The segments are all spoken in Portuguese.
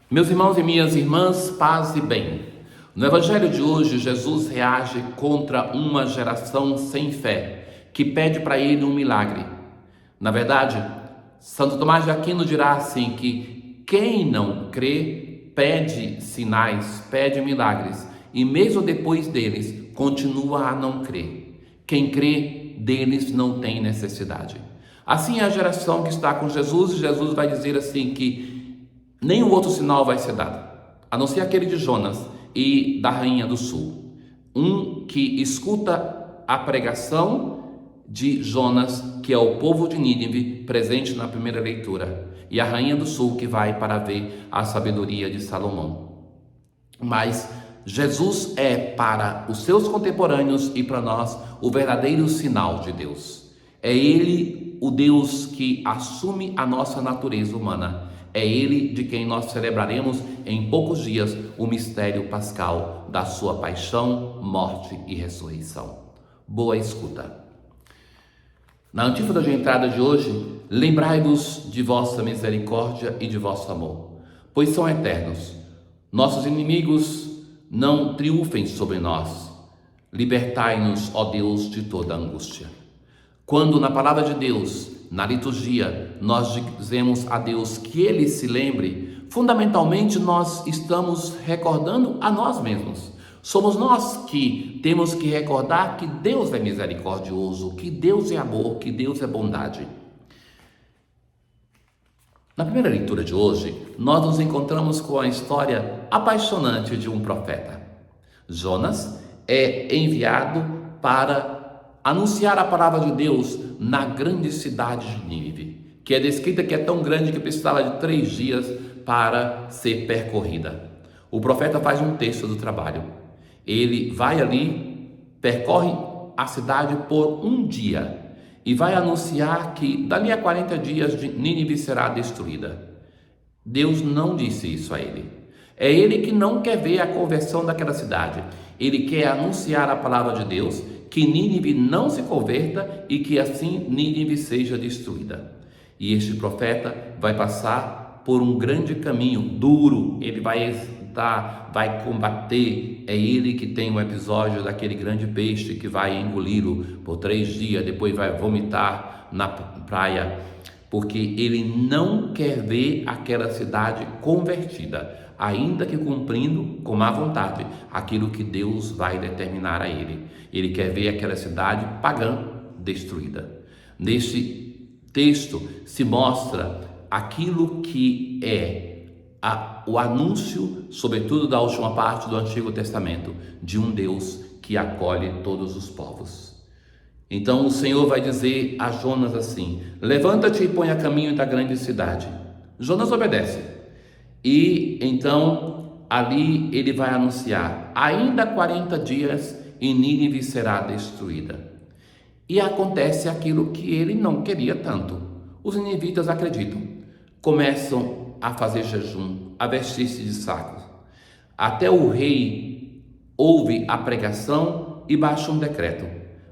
Meus irmãos e minhas irmãs, paz e bem. No Evangelho de hoje, Jesus reage contra uma geração sem fé, que pede para ele um milagre. Na verdade, Santo Tomás de Aquino dirá assim que quem não crê pede sinais, pede milagres, e mesmo depois deles, continua a não crer. Quem crê, deles não tem necessidade. Assim é a geração que está com Jesus, e Jesus vai dizer assim que nenhum outro sinal vai ser dado, a não ser aquele de Jonas e da Rainha do Sul. Um que escuta a pregação de Jonas, que é o povo de Nínive, presente na primeira leitura, e a Rainha do Sul, que vai para ver a sabedoria de Salomão. Mas Jesus é para os seus contemporâneos e para nós o verdadeiro sinal de Deus. É Ele o Deus que assume a nossa natureza humana. É Ele de quem nós celebraremos em poucos dias o mistério pascal da sua paixão, morte e ressurreição. Boa escuta. Na antífona de entrada de hoje, lembrai-vos de vossa misericórdia e de vosso amor, pois são eternos. Nossos inimigos não triunfem sobre nós. Libertai-nos, ó Deus, de toda angústia. Quando na palavra de Deus, na liturgia, nós dizemos a Deus que Ele se lembre, fundamentalmente nós estamos recordando a nós mesmos. Somos nós que temos que recordar que Deus é misericordioso, que Deus é amor, que Deus é bondade. Na primeira leitura de hoje, nós nos encontramos com a história apaixonante de um profeta. Jonas é enviado para anunciar a palavra de Deus na grande cidade de Nínive, que é descrita que é tão grande que precisava de 3 dias para ser percorrida. O profeta faz um terço do trabalho. Ele vai ali, percorre a cidade por um dia e vai anunciar que dali a 40 dias Nínive será destruída. Deus não disse isso a ele. É ele que não quer ver a conversão daquela cidade. Ele quer anunciar a palavra de Deus, que Nínive não se converta e que assim Nínive seja destruída. E este profeta vai passar por um grande caminho duro, ele vai hesitar, vai combater. É ele que tem o episódio daquele grande peixe que vai engoli-lo por 3 dias, depois vai vomitar na praia, porque ele não quer ver aquela cidade convertida, ainda que cumprindo com má vontade aquilo que Deus vai determinar a ele. Ele quer ver aquela cidade pagã destruída. Neste texto se mostra aquilo que é o anúncio, sobretudo da última parte do Antigo Testamento, de um Deus que acolhe todos os povos. Então o Senhor vai dizer a Jonas assim: levanta-te e põe a caminho da grande cidade. Jonas obedece. E então ali ele vai anunciar: ainda 40 dias e Nínive será destruída. E acontece aquilo que ele não queria tanto. Os ninivitas acreditam, começam a fazer jejum, a vestir-se de saco. Até o rei ouve a pregação e baixa um decreto.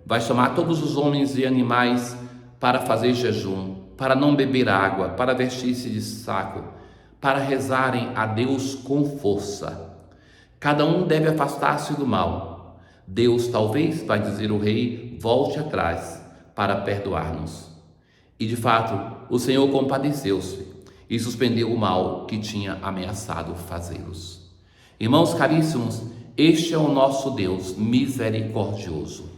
Vai chamar todos os homens e animais para fazer jejum, para não beber água, para vestir-se de saco, para rezarem a Deus com força. Cada um deve afastar-se do mal. Deus talvez, vai dizer o rei, volte atrás para perdoar-nos. E de fato, o Senhor compadeceu-se e suspendeu o mal que tinha ameaçado fazê-los. Irmãos caríssimos, este é o nosso Deus misericordioso.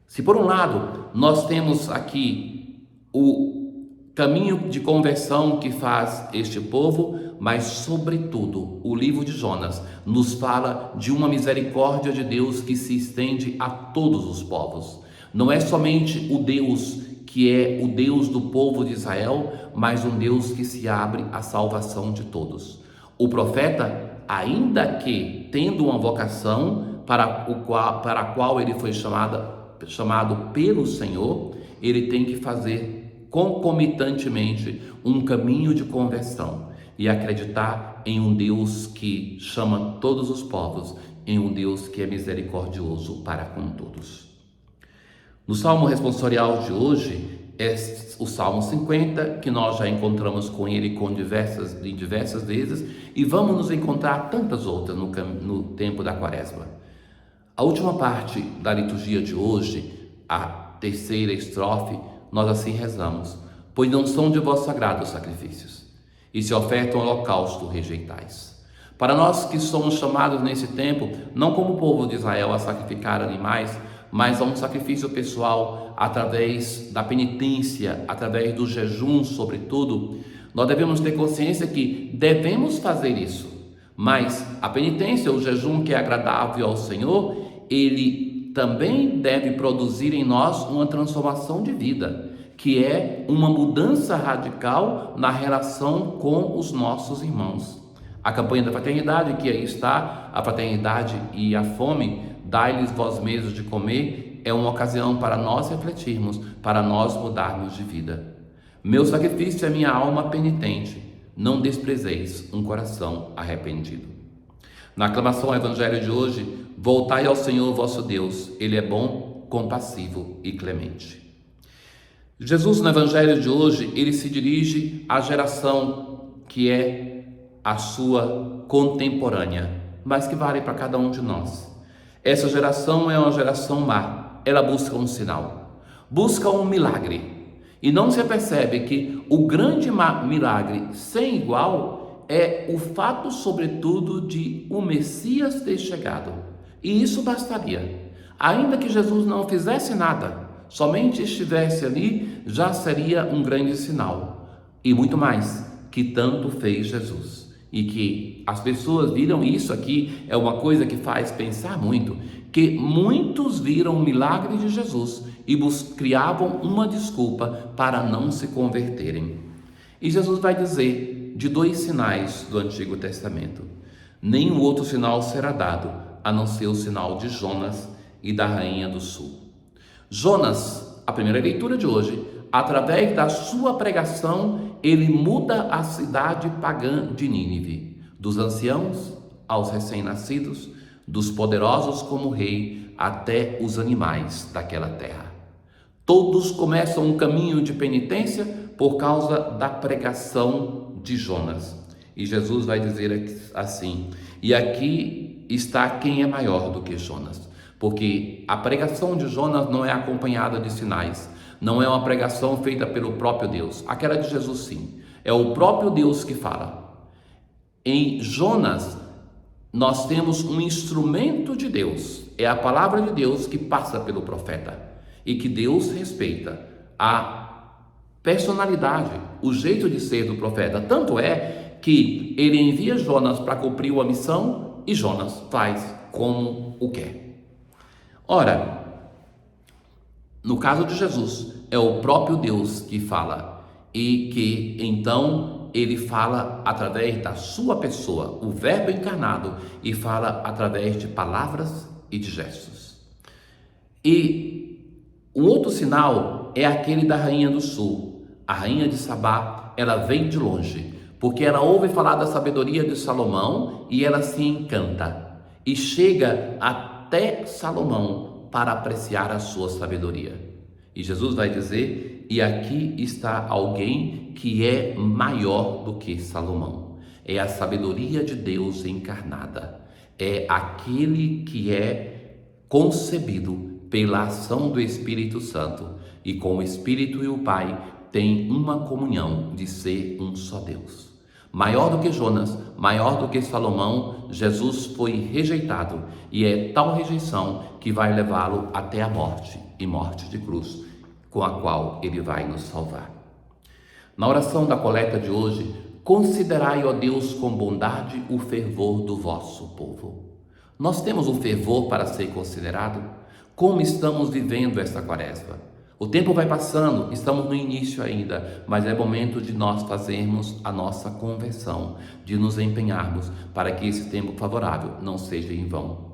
Se por um lado nós temos aqui o caminho de conversão que faz este povo, mas sobretudo o livro de Jonas nos fala de uma misericórdia de Deus que se estende a todos os povos. Não é somente o Deus que é o Deus do povo de Israel, mas um Deus que se abre à salvação de todos. O profeta, ainda que tendo uma vocação para a qual ele foi chamado pelo Senhor, ele tem que fazer concomitantemente um caminho de conversão e acreditar em um Deus que chama todos os povos, em um Deus que é misericordioso para com todos. No Salmo responsorial de hoje, é o Salmo 50, que nós já encontramos com ele em diversas vezes, e vamos nos encontrar tantas outras no tempo da Quaresma. A última parte da liturgia de hoje, a terceira estrofe, nós assim rezamos: pois não são de vosso agrado os sacrifícios, e se ofertam holocausto rejeitais. Para nós que somos chamados nesse tempo, não como o povo de Israel a sacrificar animais, mas a um sacrifício pessoal, através da penitência, através do jejum, sobretudo, nós devemos ter consciência que devemos fazer isso. Mas a penitência, o jejum que é agradável ao Senhor, ele também deve produzir em nós uma transformação de vida, que é uma mudança radical na relação com os nossos irmãos. A campanha da fraternidade, que aí está, a fraternidade e a fome, dai-lhes vós mesmos de comer, é uma ocasião para nós refletirmos, para nós mudarmos de vida. Meu sacrifício é minha alma penitente, não desprezeis um coração arrependido. Na aclamação ao Evangelho de hoje, voltai ao Senhor vosso Deus, Ele é bom, compassivo e clemente. Jesus, no Evangelho de hoje, ele se dirige à geração que é a sua contemporânea, mas que vale para cada um de nós. Essa geração é uma geração má, ela busca um sinal, busca um milagre, e não se percebe que o grande milagre sem igual é o fato, sobretudo, de o Messias ter chegado, e isso bastaria. Ainda que Jesus não fizesse nada, somente estivesse ali, já seria um grande sinal, e muito mais, que tanto fez Jesus. E que as pessoas viram isso aqui, é uma coisa que faz pensar muito, que muitos viram o milagre de Jesus e criavam uma desculpa para não se converterem. E Jesus vai dizer de dois sinais do Antigo Testamento: nenhum outro sinal será dado, a não ser o sinal de Jonas e da Rainha do Sul. Jonas, a primeira leitura de hoje, através da sua pregação, ele muda a cidade pagã de Nínive, dos anciãos aos recém-nascidos, dos poderosos como rei, até os animais daquela terra. Todos começam um caminho de penitência por causa da pregação de Jonas. E Jesus vai dizer assim: e aqui está quem é maior do que Jonas, porque a pregação de Jonas não é acompanhada de sinais. Não é uma pregação feita pelo próprio Deus. Aquela de Jesus, sim. É o próprio Deus que fala. Em Jonas, nós temos um instrumento de Deus. É a palavra de Deus que passa pelo profeta. E que Deus respeita a personalidade, o jeito de ser do profeta. Tanto é que ele envia Jonas para cumprir uma missão e Jonas faz como o quer. Ora, no caso de Jesus, é o próprio Deus que fala, e que então ele fala através da sua pessoa, o Verbo encarnado, e fala através de palavras e de gestos. E o outro sinal é aquele da Rainha do Sul. A Rainha de Sabá, ela vem de longe, porque ela ouve falar da sabedoria de Salomão e ela se encanta, e chega até Salomão para apreciar a sua sabedoria. E Jesus vai dizer: e aqui está alguém que é maior do que Salomão. É a sabedoria de Deus encarnada. É aquele que é concebido pela ação do Espírito Santo. E com o Espírito e o Pai tem uma comunhão de ser um só Deus. Maior do que Jonas, maior do que Salomão, Jesus foi rejeitado, e é tal rejeição que vai levá-lo até a morte, e morte de cruz, com a qual ele vai nos salvar. Na oração da coleta de hoje, considerai, ó Deus, com bondade o fervor do vosso povo. Nós temos um fervor para ser considerado? Como estamos vivendo esta Quaresma? O tempo vai passando, estamos no início ainda, mas é momento de nós fazermos a nossa conversão, de nos empenharmos para que esse tempo favorável não seja em vão.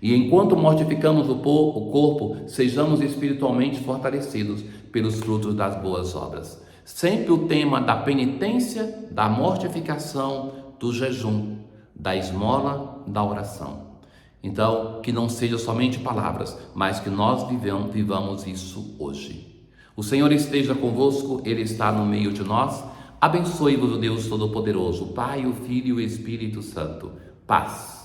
E enquanto mortificamos o corpo, sejamos espiritualmente fortalecidos pelos frutos das boas obras. Sempre o tema da penitência, da mortificação, do jejum, da esmola, da oração. Então, que não seja somente palavras, mas que nós vivamos isso hoje. O Senhor esteja convosco, Ele está no meio de nós. Abençoe-vos o Deus Todo-Poderoso, o Pai, o Filho e o Espírito Santo. Paz.